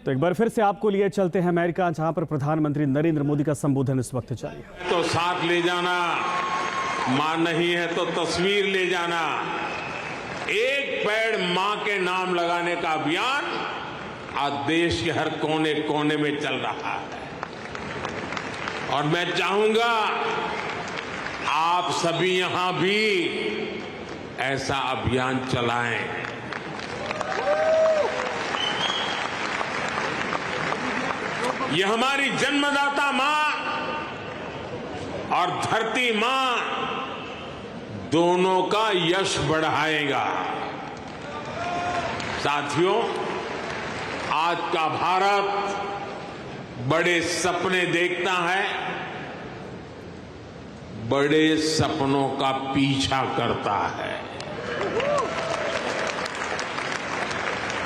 तो एक बार फिर से आपको लिए चलते हैं अमेरिका, जहां पर प्रधानमंत्री नरेंद्र मोदी का संबोधन इस वक्त जारी है। तो साथ ले जाना, मां नहीं है तो तस्वीर ले जाना। एक पेड़ मां के नाम लगाने का अभियान आज देश के हर कोने कोने में चल रहा है और मैं चाहूंगा आप सभी यहां भी ऐसा अभियान चलाएं। यह हमारी जन्मदाता मां और धरती मां दोनों का यश बढ़ाएगा। साथियों, आज का भारत बड़े सपने देखता है, बड़े सपनों का पीछा करता है।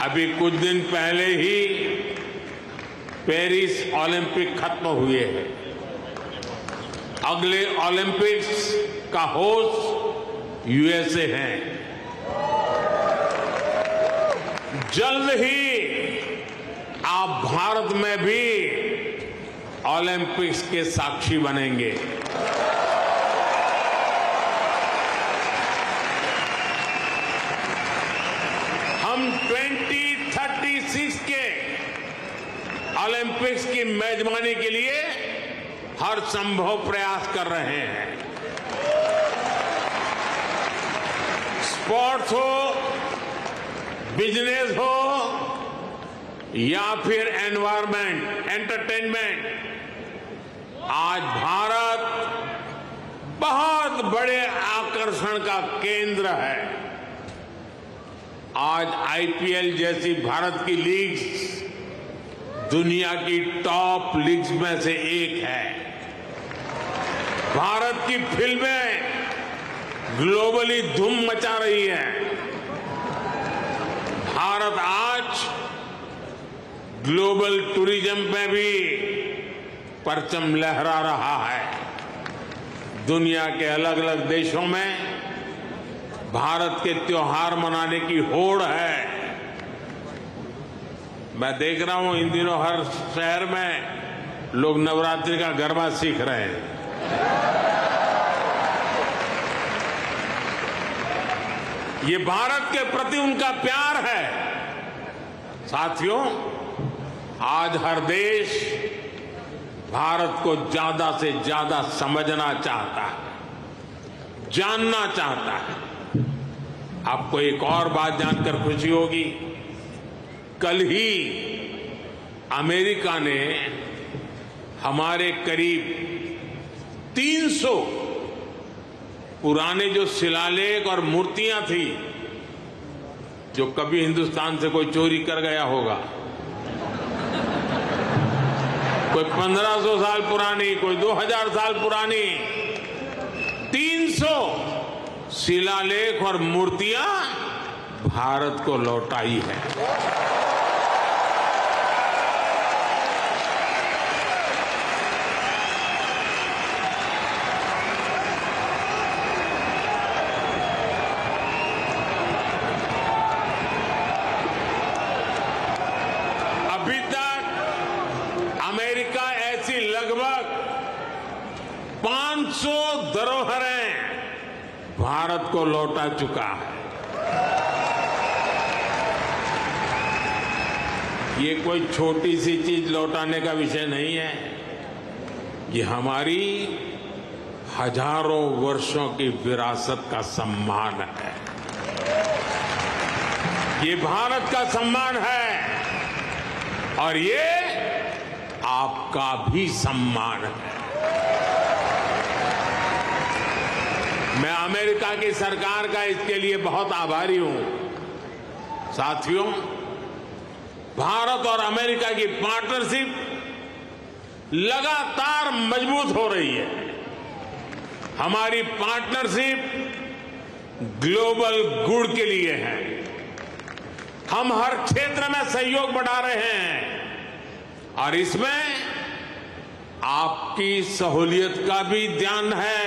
अभी कुछ दिन पहले ही पेरिस ओलंपिक खत्म हुए हैं। अगले ओलंपिक्स का होस्ट यूएसए है। जल्द ही आप भारत में भी ओलंपिक्स के साक्षी बनेंगे। हम 2036 के ओलंपिक्स की मेजबानी के लिए हर संभव प्रयास कर रहे हैं। स्पोर्ट्स हो, बिजनेस हो या फिर एनवायरमेंट, एंटरटेनमेंट, आज भारत बहुत बड़े आकर्षण का केंद्र है। आज आईपीएल जैसी भारत की लीग्स दुनिया की टॉप लीग्स में से एक है। भारत की फिल्में ग्लोबली धूम मचा रही हैं। भारत आज ग्लोबल टूरिज्म में भी परचम लहरा रहा है। दुनिया के अलग अलग देशों में भारत के त्योहार मनाने की होड़ है। मैं देख रहा हूं इन दिनों हर शहर में लोग नवरात्रि का गरबा सीख रहे हैं। ये भारत के प्रति उनका प्यार है। साथियों, आज हर देश भारत को ज्यादा से ज्यादा समझना चाहता है, जानना चाहता है। आपको एक और बात जानकर खुशी होगी, कल ही अमेरिका ने हमारे करीब 300 पुराने जो शिलालेख और मूर्तियां थी, जो कभी हिंदुस्तान से कोई चोरी कर गया होगा, कोई 1500 साल पुरानी, कोई 2000 साल पुरानी, 300 शिलालेख और मूर्तियां भारत को लौटाई है। अभी तक अमेरिका ऐसी लगभग 500 धरोहरें भारत को लौटा चुका है। ये कोई छोटी सी चीज लौटाने का विषय नहीं है। ये हमारी हजारों वर्षों की विरासत का सम्मान है। ये भारत का सम्मान है और ये आपका भी सम्मान है। मैं अमेरिका की सरकार का इसके लिए बहुत आभारी हूं। साथियों, भारत और अमेरिका की पार्टनरशिप लगातार मजबूत हो रही है। हमारी पार्टनरशिप ग्लोबल गुड के लिए है। हम हर क्षेत्र में सहयोग बढ़ा रहे हैं और इसमें आपकी सहूलियत का भी ध्यान है।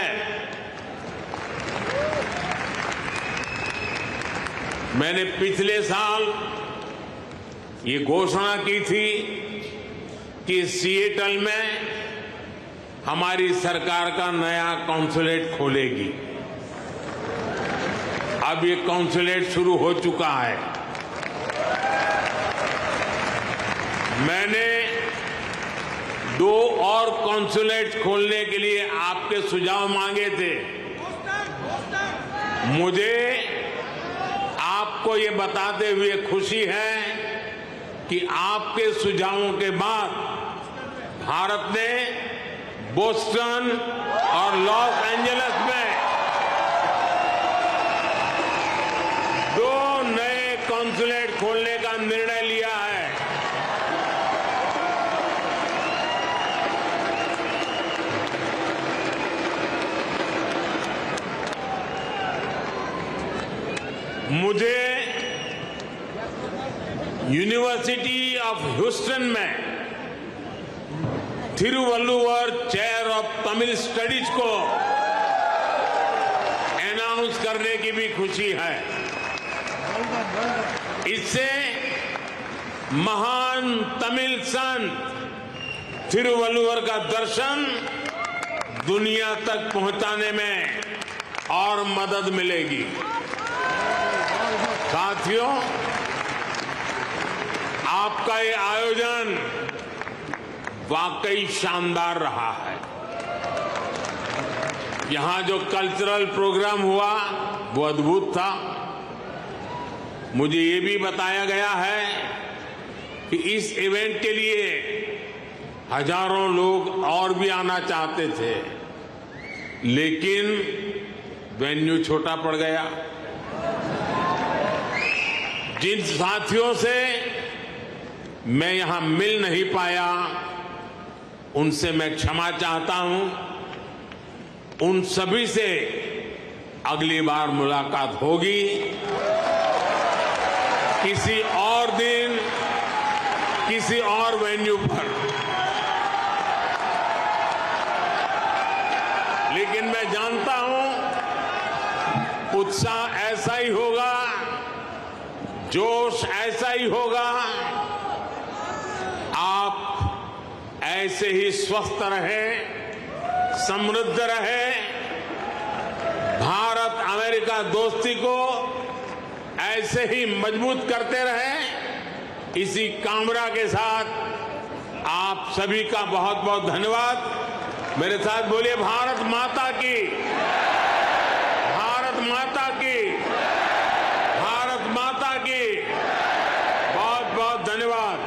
मैंने पिछले साल ये घोषणा की थी कि सिएटल में हमारी सरकार का नया कॉन्सुलेट खोलेगी। अब ये कॉन्सुलेट शुरू हो चुका है। मैंने 2 और कॉन्सुलेट खोलने के लिए आपके सुझाव मांगे थे। मुझे आपको ये बताते हुए खुशी है कि आपके सुझावों के बाद भारत ने बोस्टन और लॉस एंजलिस में 2 नए कॉन्सुलेट खोलने का निर्णय लिया है। मुझे यूनिवर्सिटी ऑफ ह्यूस्टन में Thiruvalluvar chair of Tamil studies को अनाउंस करने की भी खुशी है। इससे महान तमिल संत थिरुवल्लुवर का दर्शन दुनिया तक पहुंचाने में और मदद मिलेगी। साथियों, आपका ये आयोजन वाकई शानदार रहा है। यहां जो कल्चरल प्रोग्राम हुआ वो अद्भुत था। मुझे ये भी बताया गया है कि इस इवेंट के लिए हजारों लोग और भी आना चाहते थे, लेकिन वेन्यू छोटा पड़ गया। जिन साथियों से मैं यहां मिल नहीं पाया, उनसे मैं क्षमा चाहता हूं। उन सभी से अगली बार मुलाकात होगी, किसी और दिन, किसी और वेन्यू पर। लेकिन मैं जानता हूं उत्साह ऐसा ही होगा, जोश ऐसा ही होगा। आप ऐसे ही स्वस्थ रहे, समृद्ध रहे, भारत अमेरिका दोस्ती को ऐसे ही मजबूत करते रहे। इसी कामना के साथ आप सभी का बहुत बहुत धन्यवाद। मेरे साथ बोलिए भारत माता की, भारत माता की, भारत माता की। बहुत बहुत धन्यवाद।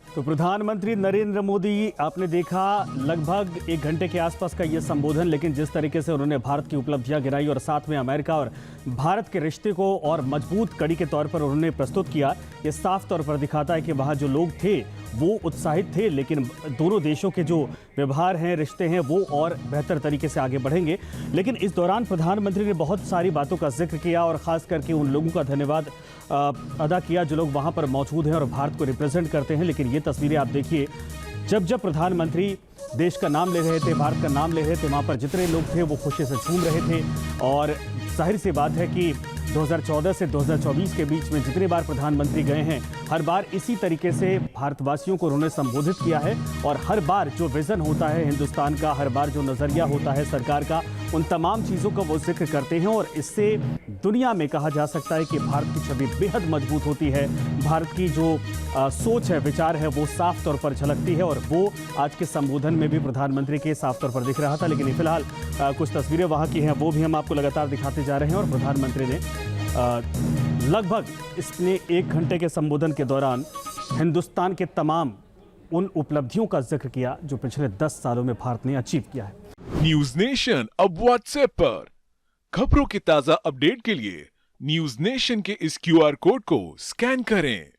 तो प्रधानमंत्री नरेंद्र मोदी, आपने देखा लगभग 1 घंटे के आसपास का ये संबोधन, लेकिन जिस तरीके से उन्होंने भारत की उपलब्धियां गिनाई और साथ में अमेरिका और भारत के रिश्ते को और मजबूत कड़ी के तौर पर उन्होंने प्रस्तुत किया, ये साफ तौर पर दिखाता है कि वहाँ जो लोग थे वो उत्साहित थे, लेकिन दोनों देशों के जो व्यवहार हैं, रिश्ते हैं, वो और बेहतर तरीके से आगे बढ़ेंगे। लेकिन इस दौरान प्रधानमंत्री ने बहुत सारी बातों का जिक्र किया और ख़ास करके उन लोगों का धन्यवाद अदा किया जो लोग वहाँ पर मौजूद हैं और भारत को रिप्रेजेंट करते हैं। लेकिन ये तस्वीरें आप देखिए, जब जब प्रधानमंत्री देश का नाम ले रहे थे, भारत का नाम ले रहे थे, वहाँ पर जितने लोग थे वो खुशी से झूम रहे थे। और जाहिर सी बात है कि 2014 से 2024 के बीच में जितनी बार प्रधानमंत्री गए हैं, हर बार इसी तरीके से भारतवासियों को उन्होंने संबोधित किया है। और हर बार जो विजन होता है हिंदुस्तान का, हर बार जो नज़रिया होता है सरकार का, उन तमाम चीज़ों का वो जिक्र करते हैं। और इससे दुनिया में कहा जा सकता है कि भारत की छवि बेहद मजबूत होती है। भारत की जो सोच है, विचार है, वो साफ तौर पर झलकती है। और वो आज के संबोधन में भी प्रधानमंत्री के साफ तौर पर दिख रहा था। लेकिन फिलहाल कुछ तस्वीरें वहाँ की हैं, वो भी हम आपको लगातार दिखाते जा रहे हैं। और प्रधानमंत्री ने लगभग इसने 1 घंटे के संबोधन के दौरान हिंदुस्तान के तमाम उन उपलब्धियों का जिक्र किया जो पिछले 10 सालों में भारत ने अचीव किया है। न्यूज नेशन अब व्हाट्सएप पर खबरों की ताजा अपडेट के लिए न्यूज नेशन के इस QR कोड को स्कैन करें।